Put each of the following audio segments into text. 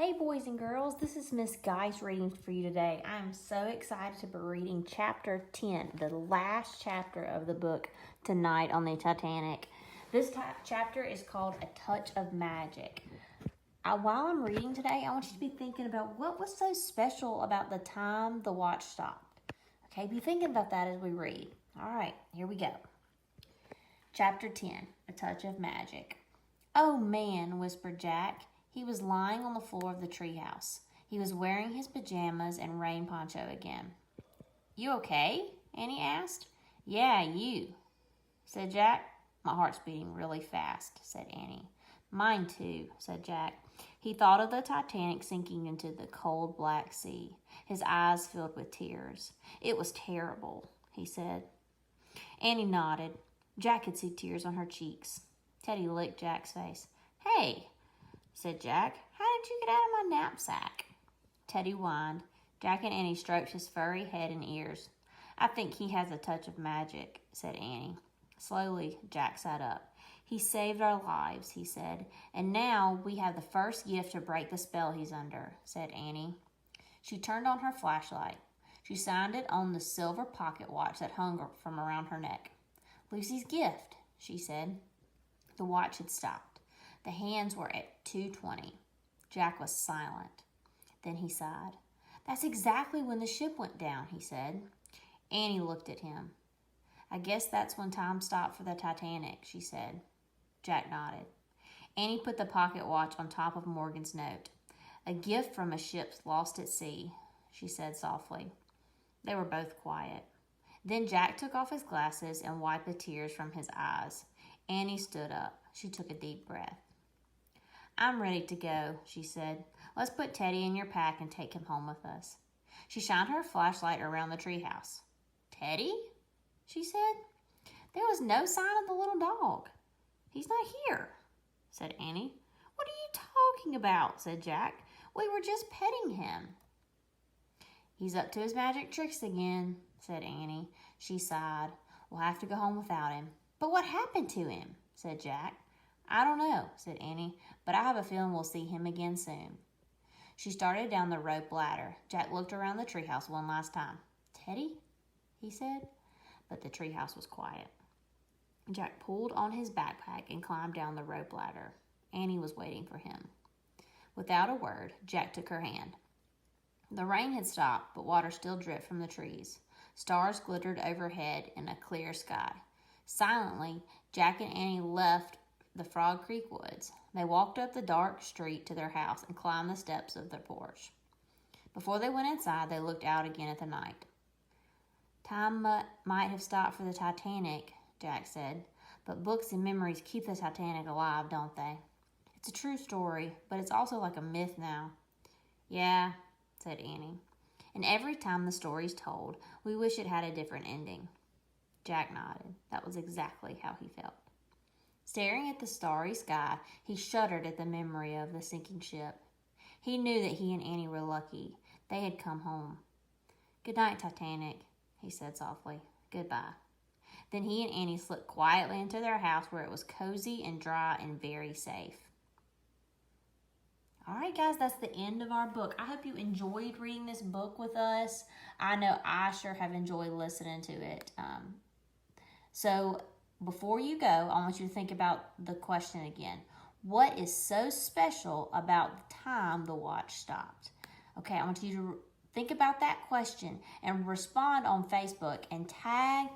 Hey boys and girls, this is Miss Guy's reading for you today. I'm so excited to be reading chapter 10, the last chapter of the book tonight on the Titanic. This chapter is called A Touch of Magic. While I'm reading today, I want you to be thinking about what was so special about the time the watch stopped. Okay, be thinking about that as we read. All right, here we go. Chapter 10, A Touch of Magic. "Oh man," whispered Jack. He was lying on the floor of the treehouse. He was wearing his pajamas and rain poncho again. "You okay?" Annie asked. "Yeah, you," said Jack. "My heart's beating really fast," said Annie. "Mine too," said Jack. He thought of the Titanic sinking into the cold black sea. His eyes filled with tears. "It was terrible," he said. Annie nodded. Jack could see tears on her cheeks. Teddy licked Jack's face. "Hey," said Jack, "how did you get out of my knapsack?" Teddy whined. Jack and Annie stroked his furry head and ears. "I think he has a touch of magic," said Annie. Slowly, Jack sat up. "He saved our lives," he said, "and now we have the first gift to break the spell he's under," said Annie. She turned on her flashlight. She shined it on the silver pocket watch that hung from around her neck. "Lucy's gift," she said. The watch had stopped. The hands were at 2:20. Jack was silent. Then he sighed. "That's exactly when the ship went down," he said. Annie looked at him. "I guess that's when time stopped for the Titanic," she said. Jack nodded. Annie put the pocket watch on top of Morgan's note. "A gift from a ship lost at sea," she said softly. They were both quiet. Then Jack took off his glasses and wiped the tears from his eyes. Annie stood up. She took a deep breath. "I'm ready to go," she said. "Let's put Teddy in your pack and take him home with us." She shined her flashlight around the treehouse. "Teddy?" she said. "There was no sign of the little dog." "He's not here," said Annie. "What are you talking about?" said Jack. "We were just petting him." "He's up to his magic tricks again," said Annie. She sighed. "We'll have to go home without him." "But what happened to him?" said Jack. "I don't know," said Annie, "but I have a feeling we'll see him again soon." She started down the rope ladder. Jack looked around the treehouse one last time. "Teddy?" he said, but the treehouse was quiet. Jack pulled on his backpack and climbed down the rope ladder. Annie was waiting for him. Without a word, Jack took her hand. The rain had stopped, but water still dripped from the trees. Stars glittered overhead in a clear sky. Silently, Jack and Annie left the Frog Creek woods. They walked up the dark street to their house and climbed the steps of their porch. Before they went inside, they looked out again at the night. "Time might have stopped for the Titanic," Jack said, "but books and memories keep the Titanic alive, don't they? It's a true story, but it's also like a myth now." "Yeah," said Annie. "And every time the story's told, we wish it had a different ending." Jack nodded. That was exactly how he felt. Staring at the starry sky, he shuddered at the memory of the sinking ship. He knew that he and Annie were lucky. They had come home. "Good night, Titanic," he said softly. "Goodbye." Then he and Annie slipped quietly into their house where it was cozy and dry and very safe. All right, guys, that's the end of our book. I hope you enjoyed reading this book with us. I know I sure have enjoyed listening to it. So before you go, I want you to think about the question again. What is so special about the time the watch stopped? Okay, I want you to think about that question and respond on Facebook and tag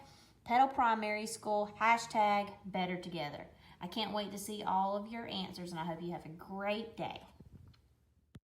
Petal Primary School, #BetterTogether. I can't wait to see all of your answers, and I hope you have a great day.